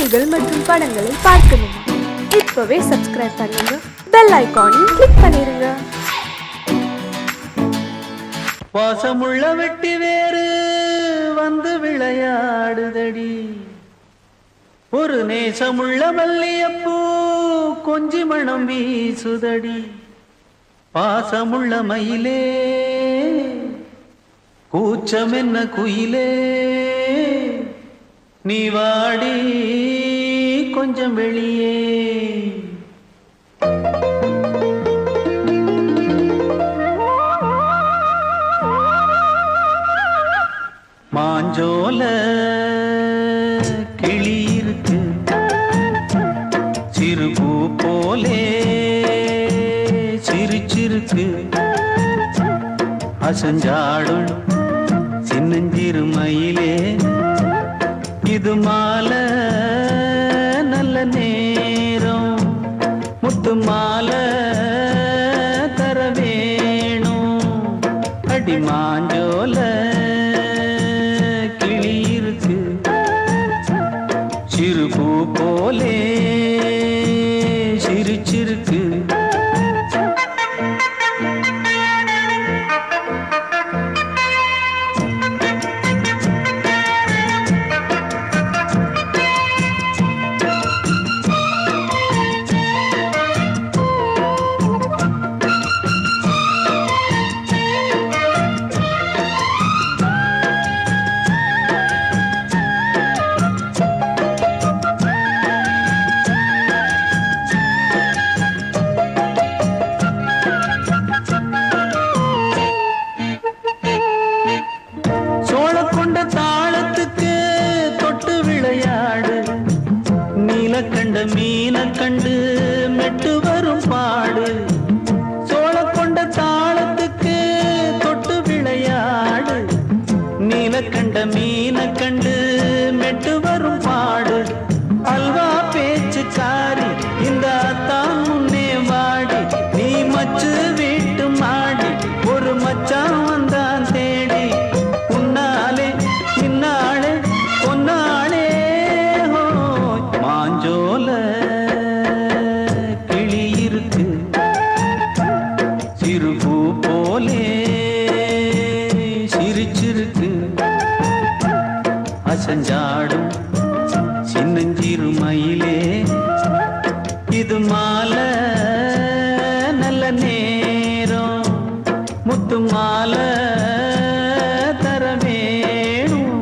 நிகழ்ச்சிகள் மற்றும் படங்களை பார்க்கணுமா? இப்பவே சப்ஸ்கிரைப் பண்ணுங்க, பெல் ஐகானையும் கிளிக் பண்ணிருங்க. பாசமுள்ள வெட்டி வேறு வந்து விளையாடுதடி, ஒரு நேசமுள்ள மல்லியப்பூ கொஞ்சி மணம் வீசுதடி. பாசமுள்ள மயிலே கூச்சம் என்ன குயிலே, நீ வாடி கொஞ்சம் வெளியே. மாஞ்சோல கிளி இருக்கு, சிறுபூ போலே சிரிச்சிருக்கு. அசஞ்சாடும் சின்னஞ்சிறு மயிலே, இது மாலை நல்ல நேரம், முத்து மாலை தர வேணும். அடி மாஞ்சோல கிளி இருக்கு, சிறுபூ போலே சிரிச்சிருக்கு. கண்ட மீன கண்டு மெட்டு வரும் பாடு, சோழ கொண்ட தாளத்துக்கு தொட்டு விளையாடு. நீல கண்ட மீன கண்டு மெட்டு வரும் பாடு, அல்வா பேச்சுக்காரி இந்த தான் முன்னே வாடி. நீ மச்சு வீட்டு மாடி, ஒரு மச்சான் வந்தான் தேடி. உன்னாலே இன்னாலே பொன்னாலே மாஞ்சோல கிளி இருக்கு, சிறுபூ போலே சிரிச்சிருக்கு. அசஞ்சாடும் சின்னஞ்சிறு மயிலே, இது மாலை நல்ல நேரம், முத்து மாலை தர வேணும்.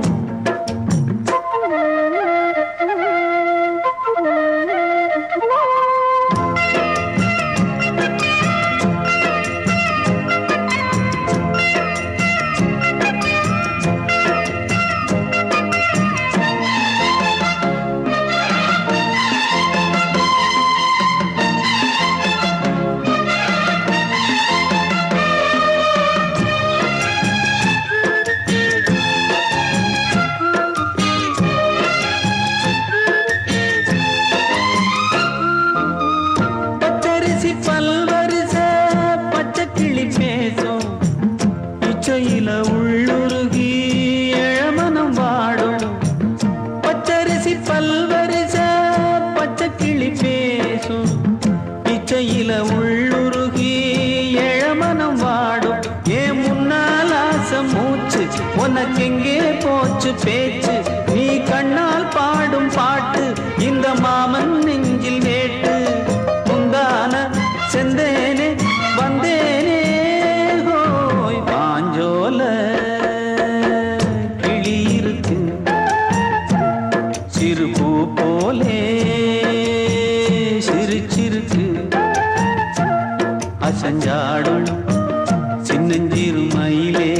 பல்வரிச பச்சை கிளி பேசும், இச்சையில உள்ளுருகி இளமனம் வாடும். பச்சரிசி பல்வரிச பச்சை கிளி பேசும், இச்சையில உள்ளுருகி இளமனம் வாடும். ஏன் முன்னால் ஆசை மூச்சு, உனக்கெங்கே போச்சு பேச்சு? நீ கண்ணால் பாடும் பாட்டு இந்த மாமன் நெஞ்சில் வேட்டு. செந்தேனே வந்தேனே ஹோய், மாஞ்சோல கிளி இருக்கு, சிறுபூ போலே சிரிச்சிருக்கு. அசஞ்சாடும் சின்னஞ்சிறு மயிலே,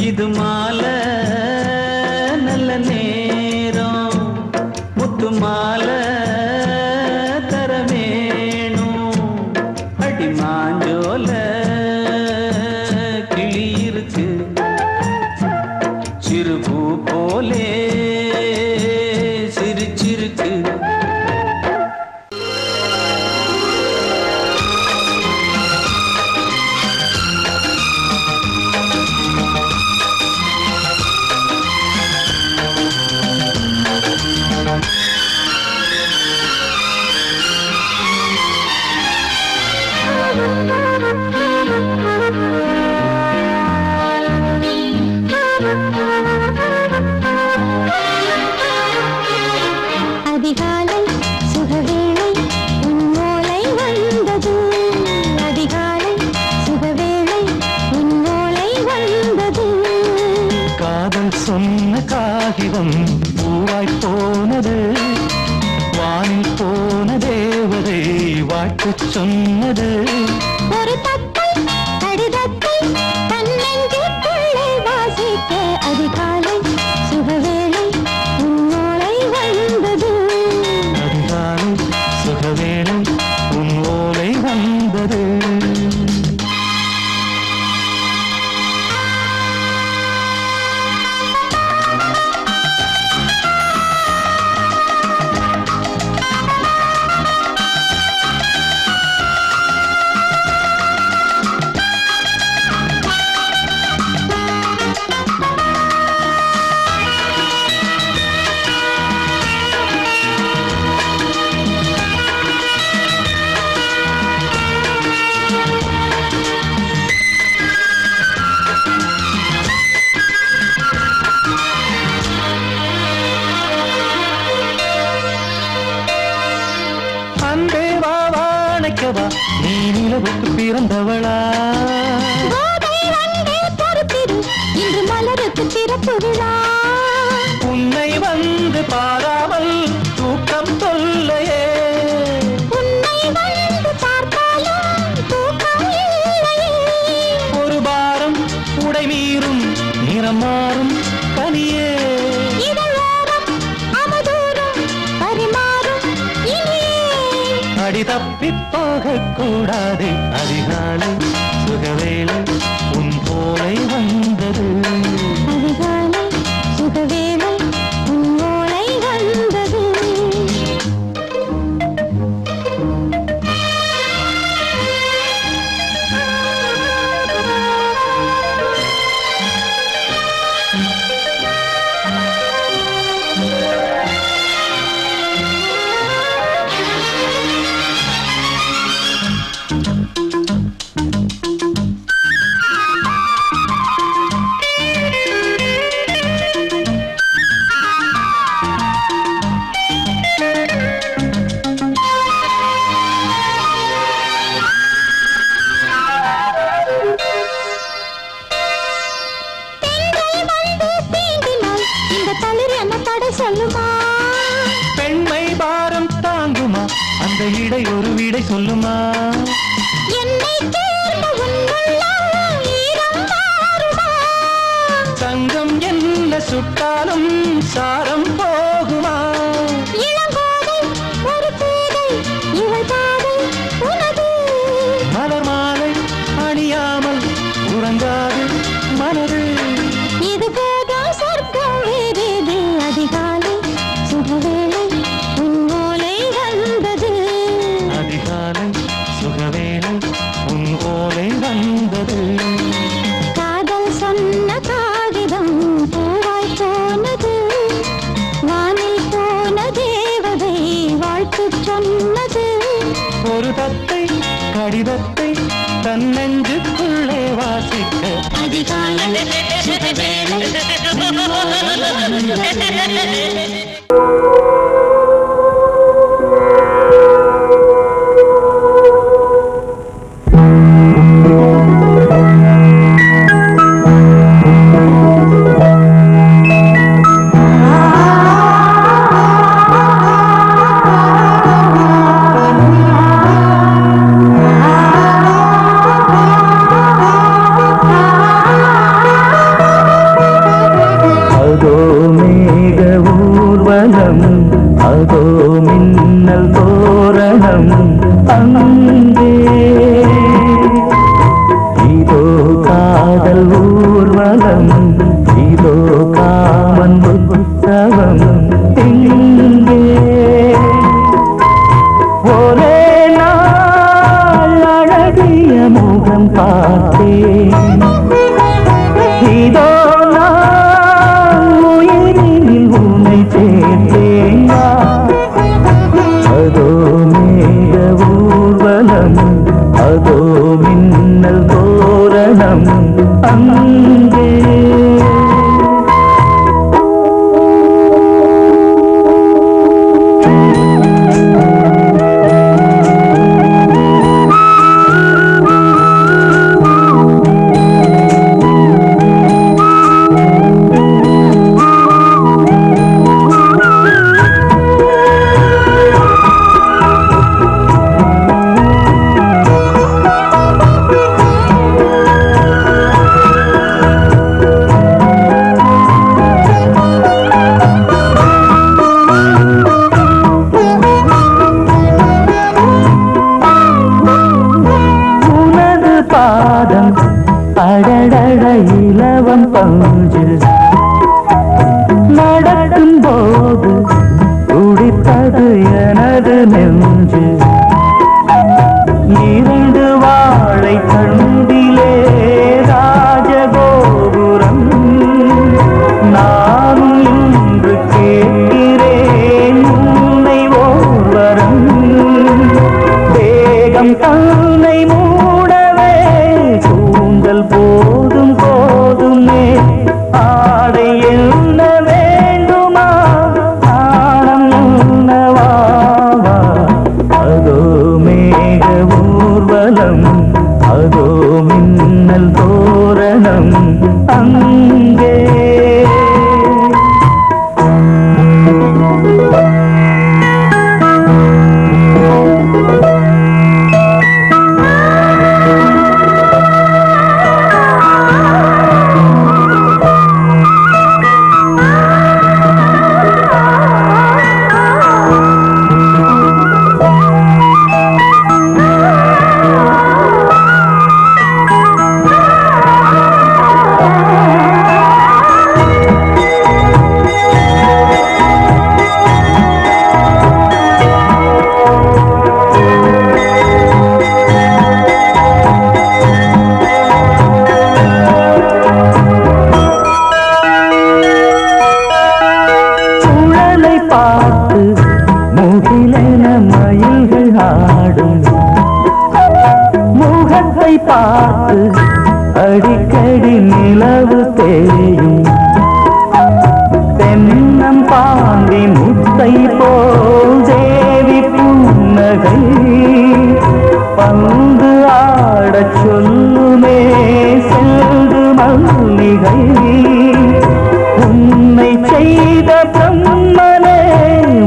இது மாலை நல்ல நேரம், முத்து மாலை தர வேணும். அடி மாஞ்சோல கிளி இருக்கு, சிறுபூ போலே சிரிச்சிருக்கு. சொன்னது ஒரு தத்தை கடிதத்தை தன்னெஞ்சுக்குள்ளே வாசிக்க அதிகாலை சுகவேளை உன்னோலை வந்தது. அதிகாலை சுகவேளை உன் ஓலை வந்தது. நீ நிலவுக்கு பிறந்தவளா? இன்று மலருக்கு திறப்பு விழா. உன்னை வந்து பாராமல் தூக்கம் தொல்லையே. உன்னை வந்து பார்த்தாலும் தூக்கம் இல்லையே. ஒரு பாரம் உடை மீறும் நிறம் மாறும் கனியே. இதழோரம் அவதூறும் பரிமாறும் இனியே. அடி தப்பி போகக்கூடாது. அதிகாலை சுகவேளை உன் போலை வந்தது. அதிகாலை சுகவேளை உன் ஓலை வந்தது. பெண்மை பாரம் தாங்குமா? அந்த இடை ஒரு விடை சொல்லுமா? தங்கம் என்ன சுட்டாலும் சாரம் போகுமா? மலர் மாலை அணியாமல் உறங்காது மனது. இது போதும் சொர்க்கம் வேறேது. அதிகாலை சுகவேளை உன் ஓலை வந்தது. அதிகாலை சுகவேளை உன் ஓலை வந்தது. காதல் சொன்ன காகிதம் பூவாய் போனது. வானில் போன தேவதை வாழ்த்து சொன்னது. ஒரு தத்தை கடிதத்தை தன்னெஞ்சுக்குள்ளே வாசிக்க அதிகாலை சுகவேளை உன் ஓலை வந்தது. அதோ மின்னல் தோரணம் அங்கே. இதோ காதல் ஊர்வலம், இதோ காமன் உற்சவம் இங்கே. ஒரே நாள் அழகிய முகம் பார்த்தேன். இதோ நான் உயிரில் உன்னை சேர்த்தேன். அதோ மேக ஊர்வலம் எனது நெஞ்சு இரண்டு வாழை தண்டிலே ராஜகோபுரம் நானும் இன்று கேட்கிறேன் உன்னை ஓர்வரம் தேகம் தன்னை மூடவே தூங்கல் போதும் போதுமே ஆடை என்ன வேண்டுமா நாணம் என்னவாவா அதோ மேக ஊர்வலம் அதோ மின்னல் தோரணம் அங்கே பார்த்து அடிக்கடி நிலவு தேயும் தென்னம் பாண்டி முத்தை போல் தேவி புன்னகை பந்து ஆடச் சொல்லுமே செல்து மல்லிகை உன்னை செய்த பிரம்மனே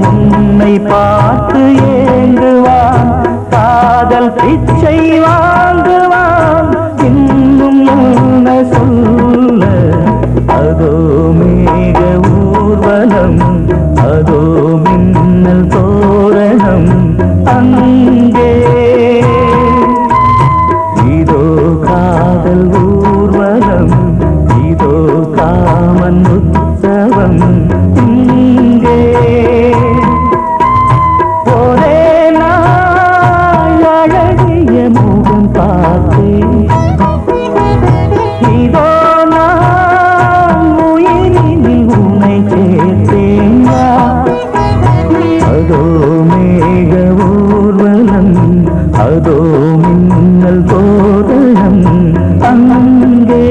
உன்னை பார்த்து ஏங்குவான் காதல் பிச்சை வாங்குவான் இன்னும் என்ன சொல்ல அதோ மேக ஊர்வலம் அதோ மின்னல் தோரணம் அங்கே இதோ காதல் ஊர்வலம் இதோ காமன் உற்சவம் இங்கே ஒரே நாள் அழகிய முகம் பார்த்தேன் இதோ நான் உயிரினில் உன்னை சேர்த்தேன் அதோ மேக ஊர்வலம் அதோ மின்னல் தோரணம் அங்கே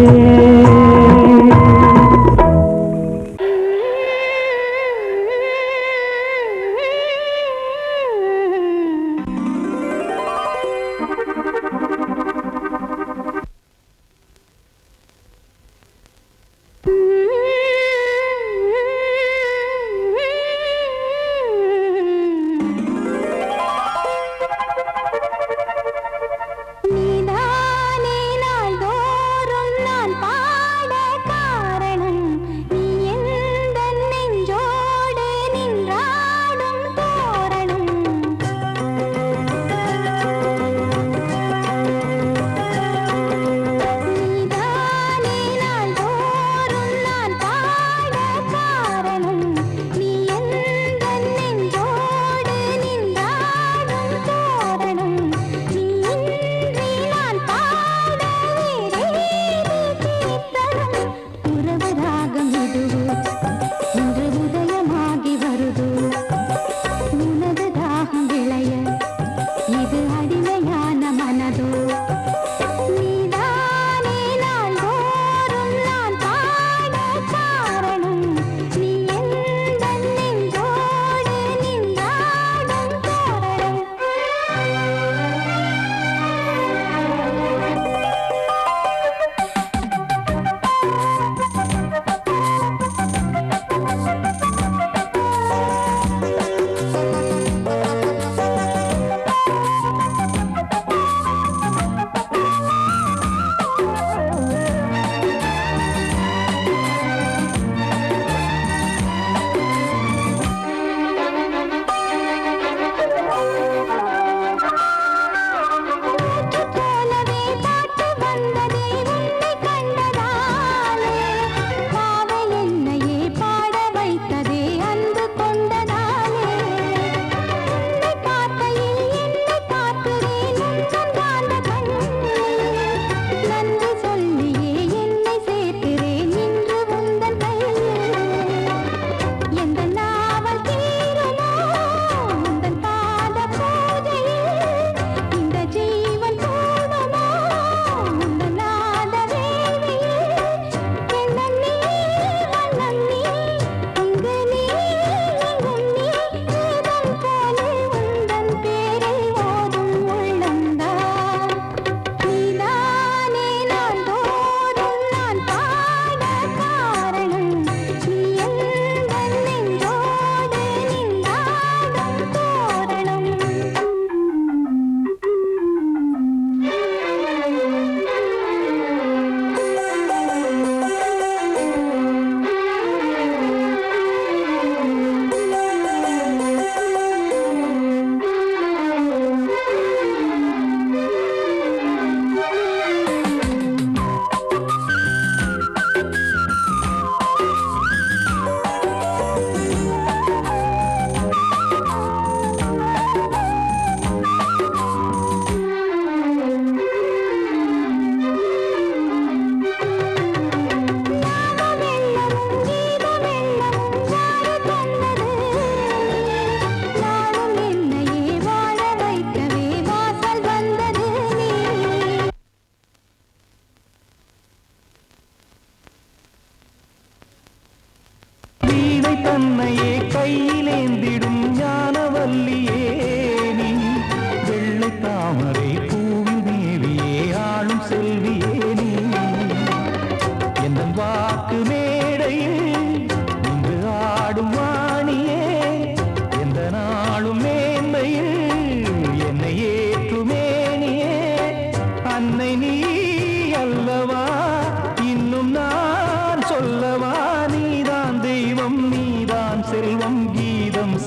நீ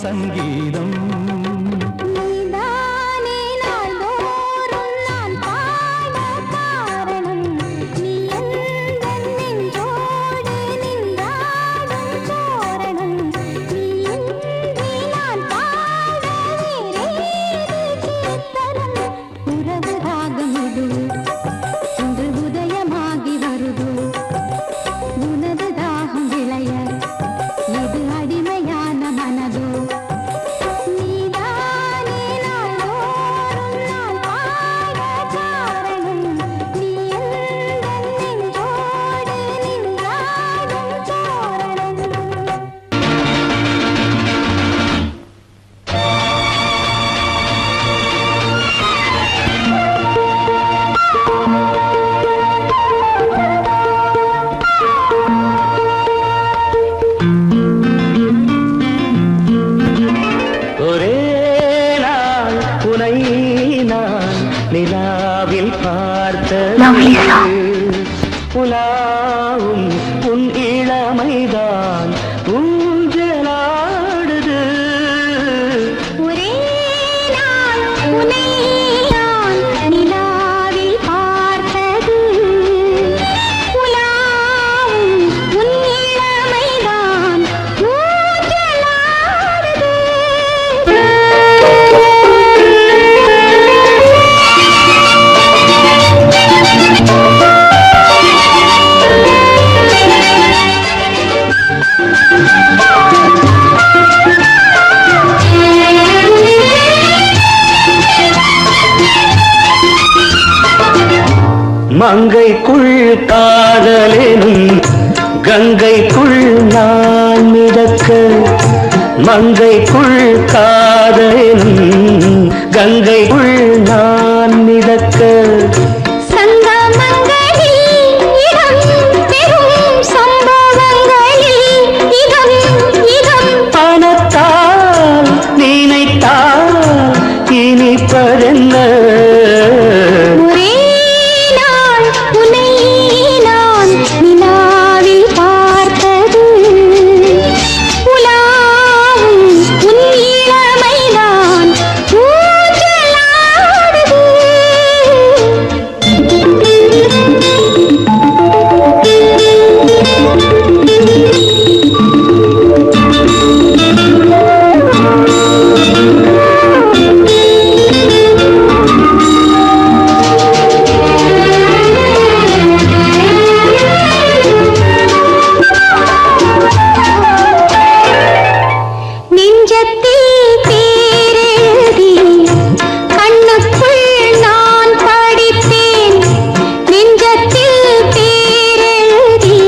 சங்கீதம் நீதானே நாள்தோறும் நான் பாட காரணம் நீ எந்தன் நெஞ்சோடு நின்றாடும் தோரணம் நீ இன்றி நான் பாட வேறேது கீர்த்தனம் உறவு ராகம் இது இன்று உதயமாகி வருது உனது தாகம் விளைய இது அடிமையான மனதோ நீதானே நாள்தோறும் நான் பாட காரணம் நீ எந்தன் நெஞ்சோடு நின்றாடும் தோரணம் ஒரே நாள் உனை நான் நிலாவில் பார்த்தது உலாவும் உன் இளமைதான் ஊஞ்சலாடுது ஒரே நாள் உன்னை நான் நிலாவில் பார்த்தது உலாவும் உன் இளமைதான் ஊஞ்சலாடுது மங்கைக்குள் காதலெனும் கங்கைக்குள் நான் மிதக்க மங்கைக்குள் காதலெனும் கங்கைக்குள் நான் மிதக்க சங்கமங்களில் இடம் பெறும் சம்பவங்களில் இதம் இதம் பணத்தால் நினைத்தால் இனிப்பதென்ன ஒரே நாள் உன்னை நான் நிலாவில் பார்த்தது உலாவும் உன் இளமைதான் ஊஞ்சலாடுது நெஞ்சத்தில் பேரெழுதி கண்ணுக்குள் நான் படித்தேன் நெஞ்சத்தில் பேரெழுதி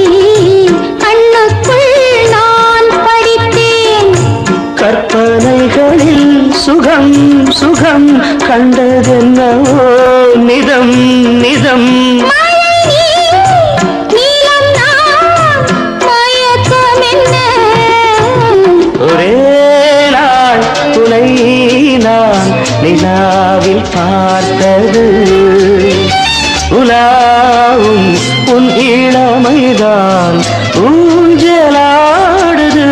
கண்ணுக்குள் நான் படித்தேன் கற்பனைகளில் சுகம் சுகம் கண்டதென்னவோ நிதம் நிதம் மழை நீலம் நான் மயக்கம் என்ன ஒரே நாள் துணை நான் நிலாவில் பார்த்தது உலாவும் உன் இளமைதான் ஊஞ்சலாடுது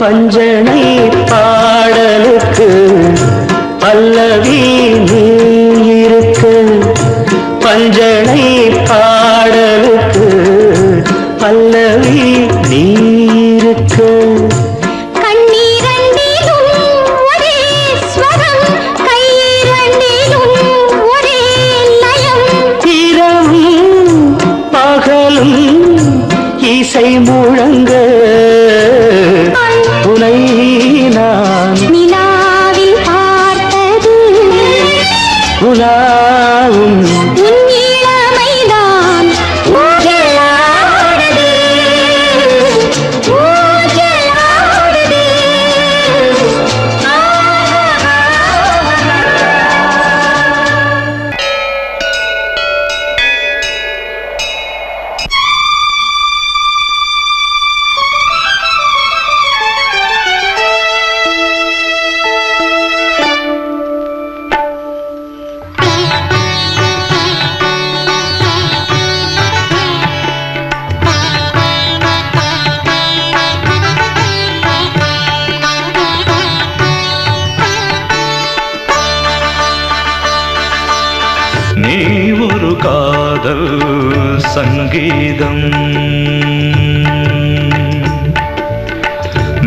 பஞ்சனை பாடலுக்கு பல்லவி நீ இருக்க பஞ்சனை பாடலுக்கு பல்லவி நீ இருக்க கண்ணீரண்டிலும் ஒரே ஸ்வரம் கையிரண்டிலும் ஒரே லயம் இரவும் பகலும் இசை முழங்க துணை நான் நிலாவில் பார்த்தது உலாவும் உன் இளமைதான் ஊஞ்சலாடுது ஊஞ்சலாடுது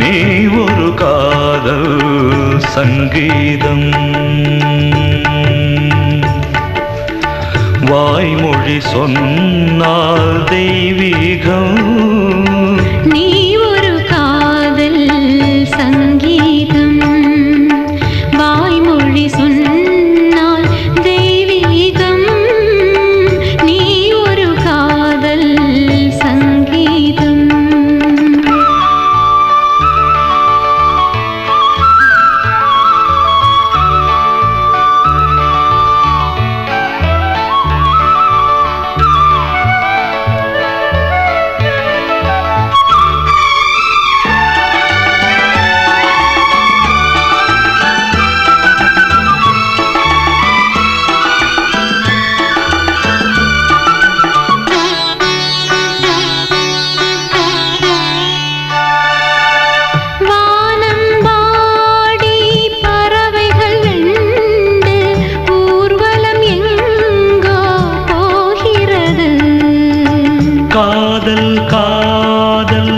நீ ஒரு காதல் சங்கீதம் வாய்மொழி சொன்னால் தெய்வீகம் நீ ஒரு காதல் சங்கீதம் வாய்மொழி சொன்னால் தெய்வீகம் நீ ஒரு காதல் சங்கீதம் காதல் காதல்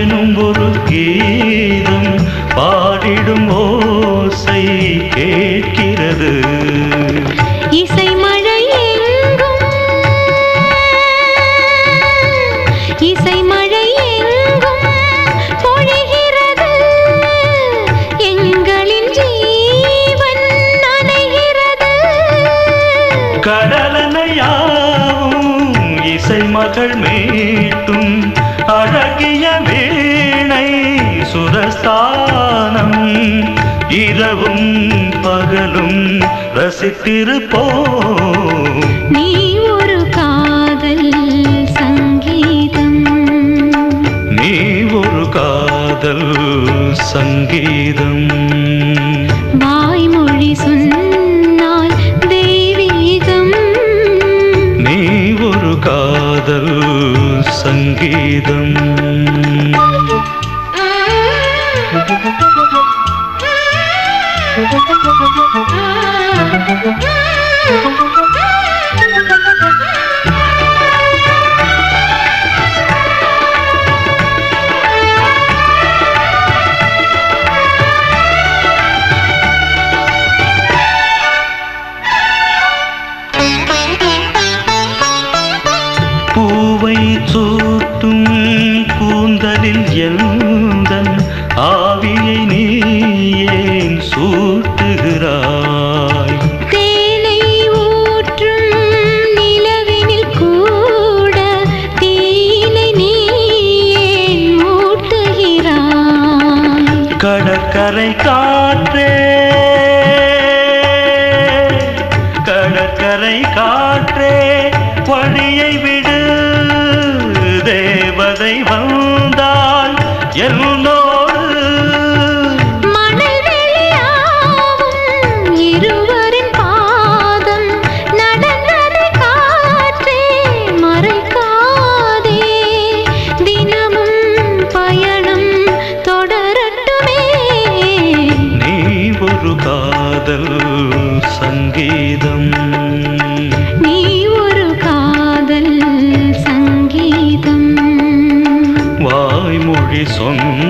எனும் ஒரு கீதம் பாடிடும் ஓசை கேட்கிறது இசை மழை எங்கும் இசை மழை எங்கும் பொழிகிறது எங்களின் ஜீவன் நனைகிறது கடலனையாவும் இசை மகள் மீட்டும் அழகிய வீணை சுரஸ்தானம் இரவும் பகலும் ரசித்திருப்போம் நீ ஒரு காதல் சங்கீதம் நீ ஒரு காதல் சங்கீதம் வாய்மொழி சொன்னால் தெய்வீகம் நீ ஒரு காதல் சங்கீதம் பூவை சூட்டும் கூந்தலில் எந்தன் ஆவியை நீ ஏன் சூட்டுகிறாய் தேனை ஊற்றும் நிலவினில் கூட தீனை நீ ஏன் மூட்டுகிறாய் கடற்கரை காற்றே கடற்கரை காற்றே வழியை விடு தேவதை வந்தால் என்னோடு மணல் வெளியாகும் இருவரின் பாதம் நடந்ததை காற்றே மறைக்காதே தினமும் பயணம் தொடரட்டுமே நீ ஒரு காதல் சங்கீதம் நீ ஒரு காதல் சங்கீதம் வாய்மொழி சொன்ன